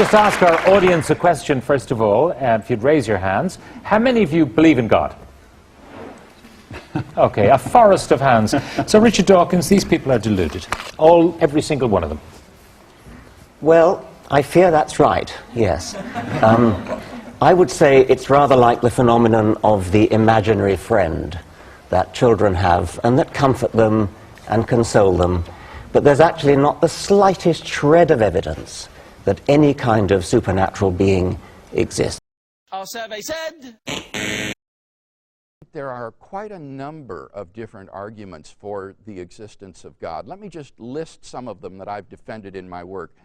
just ask our audience a question, first of all, if you'd raise your hands. How many of you believe in God? Okay, a forest of hands. So, Richard Dawkins, these people are deluded. Every single one of them. Well, I fear that's right, yes. I would say it's rather like the phenomenon of the imaginary friend that children have and that comfort them and console them. But there's actually not the slightest shred of evidence that any kind of supernatural being exists. Our survey said... There are quite a number of different arguments for the existence of God. Let me just list some of them that I've defended in my work.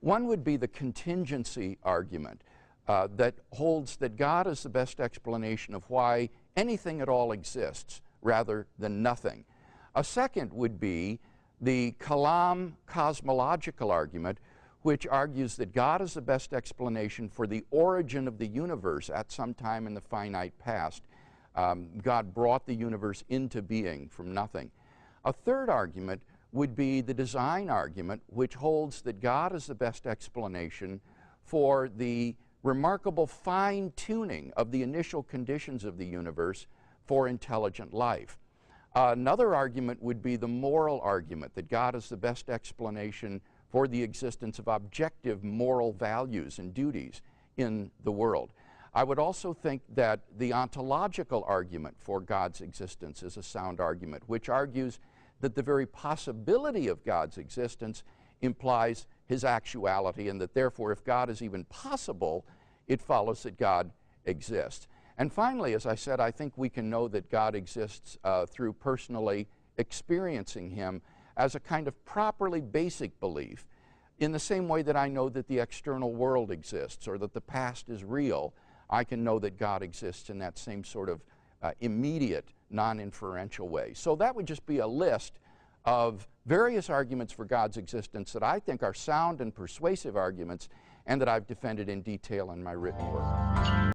One would be the contingency argument that holds that God is the best explanation of why anything at all exists rather than nothing. A second would be the cosmological argument, which argues that God is the best explanation for the origin of the universe at some time in the finite past. God brought the universe into being from nothing. A third argument would be the design argument, which holds that God is the best explanation for the remarkable fine-tuning of the initial conditions of the universe for intelligent life. Another argument would be the moral argument, that God is the best explanation for the existence of objective moral values and duties in the world. I would also think that the ontological argument for God's existence is a sound argument, which argues that the very possibility of God's existence implies his actuality, and that therefore, if God is even possible, it follows that God exists. And finally, as I said, I think we can know that God exists through personally experiencing him as a kind of properly basic belief, in the same way that I know that the external world exists or that the past is real. I can know that God exists in that same sort of immediate, non-inferential way. So that would just be a list of various arguments for God's existence that I think are sound and persuasive arguments, and that I've defended in detail in my written work.